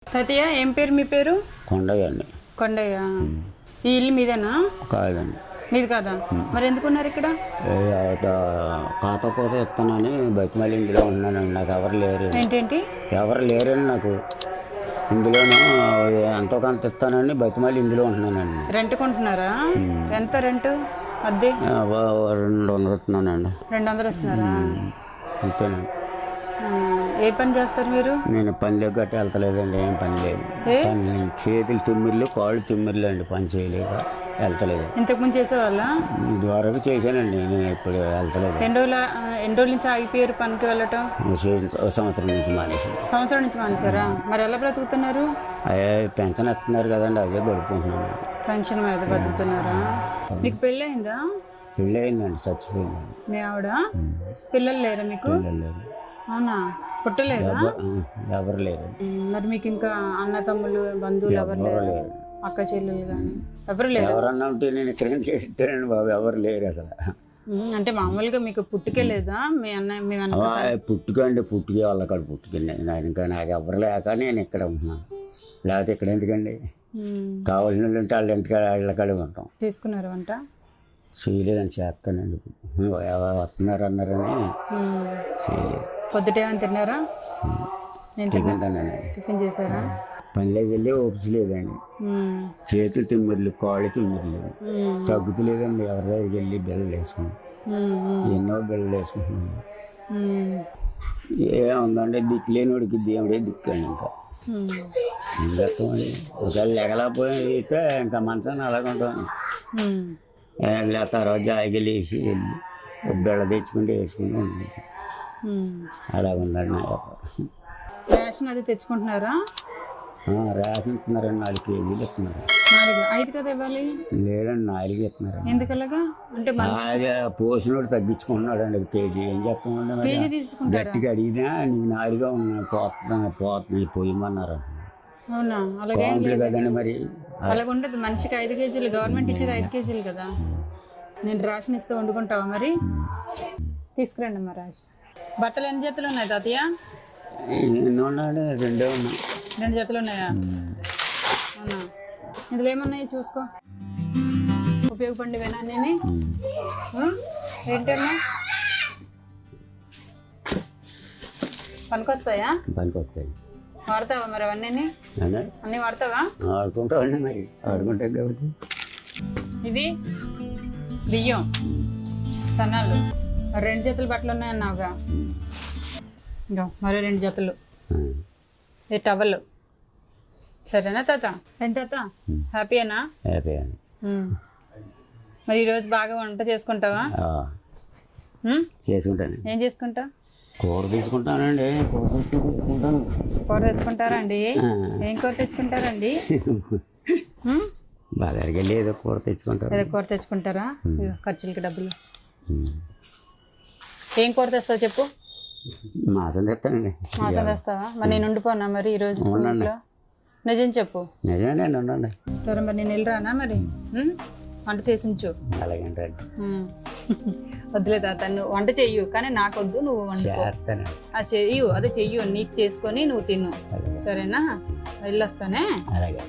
తాతయ్య ఏం పేరు మీ పేరు? కొండయ్య అండి. కొండయ్య. ఈ ఇల్లు మీదేనా? కాదండి. మీది కాదా? మరి ఎందుకున్నారు ఇక్కడ? కాకపోతే ఇస్తానని బతిమల్లి ఇందులో ఉన్నానండి. నాకు ఎవరు లేరు. ఏంటేంటి? ఎవరు లేరండి నాకు. ఇందులోనూ ఎంతో కొంత ఇస్తానని బతిమల్లి ఇందులో ఉంటున్నానండి. రెంట్ కొంటున్నారా? ఎంత రెంట్? అద్దె 200 ఇస్తున్నానండి. 200 ఇస్తున్నారా? అంతేనండి. ఏ పని చేస్తారు మీరు? నేను పనిలోకి గట్ట వెళ్తలేదండి. ఏం పని లేదు. చేతులు తిమ్మిర్లు, కాళ్ళు తిమ్మిర్లు అండి. పని చేయలేక వెళ్తలేదు. ఇంతకుముందు చేసేవాళ్ళ? ఇదివరకు చేశానండి. నేను ఇప్పుడు వెళ్తలేదు. ఎన్ని రోజుల నుంచి ఆగిపోయారు పనికి వెళ్ళటం? సంవత్సరం నుంచి మానేసి. సంవత్సరం నుంచి మానేశారా? మరి ఎలా బ్రతుకుతున్నారు? అదే పెన్షన్ ఇస్తున్నారు కదండి, అదే గడుపుకుంటున్నాను. పెన్షన్ మీద బతుకుతున్నారా? మీకు పెళ్ళి అయిందా? పెళ్ళి అయిందండి, చచ్చిపోయిందండి. మీ ఆవిడ? పిల్లలు లేరా మీకు? పిల్లలు లేరు. అవునా? పుట్టలేదా? ఎవరు లేరు. మరి మీకు ఇంకా అన్న తమ్ముళ్ళు బంధువులు ఎవరు లేరు? అక్క చెల్లెలు కానీ ఎవరు లేరు? ఎవరన్నా ఉంటే నేను ఇక్కడ చెప్తానండి బాబు, ఎవరు లేరు అసలు. అంటే మామూలుగా మీకు పుట్టుకే లేదా? మీ అన్నయ్య మీ అన్న పుట్టుకండి, పుట్టుకే వాళ్ళ కాడ పుట్టుకండి. ఇంకా నాకు ఎవరు లేక నేను ఇక్కడ ఉంటున్నాను. లేకపోతే ఇక్కడ ఎందుకండి? కావాల్సిన వాళ్ళు ఉంటే వాళ్ళ ఇంటికాడ వాళ్ళ కాడ ఉంటాం. తీసుకున్నారు వంట? చేయలేదని చేస్తానండి. వస్తున్నారు అన్నారని చేయలేదు. పొద్దుట ఏమైనా తిన్నారా? తింటానండి. టిఫిన్ చేశారా? పనిలోకి వెళ్ళి ఓపిసలేదండి. చేతులు తిమ్మిర్లు, కాళ్ళు తిమ్మిర్లు, తగ్గుతులేదండి. ఎవరి దగ్గరికి వెళ్ళి బిళ్ళలు వేసుకున్నాను. ఎన్నో బిళ్ళలు వేసుకుంటున్నాను. ఏముందండి, దిక్కులేనివాడికి దేవుడే దిక్కండి. ఇంకా ఒకవేళ లెగలేకపోతే ఇంకా మంచాన్ని అలాగుంటాను. తర్వాత జాయిగా లేచి వెళ్ళి బిళ్ళ తెచ్చుకుంటే వేసుకుంటూ ఉంటుంది. అలాగుందండి నా వ్యాపారం. రేషన్ అది తెచ్చుకుంటున్నారా? రేషన్ ఇస్తున్నారండి. 4 కేజీలు ఇస్తున్నారు. 5 కదా ఇవ్వాలి? లేదండి, 4 ఇస్తున్నారు. ఎందుకలాగా? అంటే అదే పోసినోడు తగ్గించుకుంటున్నాడు అండి. కేజీ ఏం చెప్తామండి, గట్టిగా అడిగినా నీకు 4గా ఉన్నాయి, పోతున్నాయి పోయమన్నారు. అవునా? అలాగే కదండి. మరి అలాగ ఉండదు. మనిషికి 5 కేజీలు గవర్నమెంట్ ఇచ్చేది 5 కేజీలు కదా. నేను రేషన్ ఇస్తే వండుకుంటావా మరి? తీసుకురండి మరి రేషన్. బట్టలు ఎన్ని జతలు ఉన్నాయి తాతయ్య? ఎన్ని ఉన్నాయండి? 2 ఉన్నాయి. 2 జతలు ఉన్నాయా? అవునా? ఇందులో ఏమన్నాయి చూసుకో. ఉపయోగపడివేనా నేను? ఏంటన్నా పనికొస్తాయా? పనికొస్తాయి. వాడతావా మరి అవన్నీ? అన్నీ వాడతావా? ఆడుకుంటామండి. మరి ఆడుకుంటాం కాబట్టి. ఇవి బియ్యం సన్నాలు. 2 జతలు బట్టలు ఉన్నాయన్నావుగా. ఇంకా మరో 2 జతలు. ఏ టవల్. సరేనా తాత? ఏం తాత, హ్యాపీయేనా? హ్యాపీ అండి. మరి ఈరోజు బాగా వంట చేసుకుంటావా? చేసుకుంటాను. ఏం చేసుకుంటా? కూర తీసుకుంటానండి. కూర తెచ్చుకుంటారా అండి? ఏం కూర తెచ్చుకుంటారండి? బజార్కి వెళ్ళి ఏదో కూర తెచ్చుకుంటారు. ఏదో కూర తెచ్చుకుంటారా? ఖర్చులకి డబ్బులు. ఏం కూర తెస్తావు చెప్పు? మాసం తెస్తానండి. మాసం తెస్తావా? మరి నేను ఉండిపోనా మరి ఈరోజు? నిజం చెప్పు. నిజమేనండి, ఉండండి. సరే మరి నేను వెళ్ళరానా మరి? వంట చేసి ఉంచు. అలాగేంటండి. వద్దులే తాత, నువ్వు వంట చెయ్యు, కానీ నాకు వద్దు, నువ్వు వండుకో. చెయ్యు, అదే చెయ్యు, నీకు చేసుకొని నువ్వు తిను. సరేనా? వెళ్ళొస్తానే. అలాగే.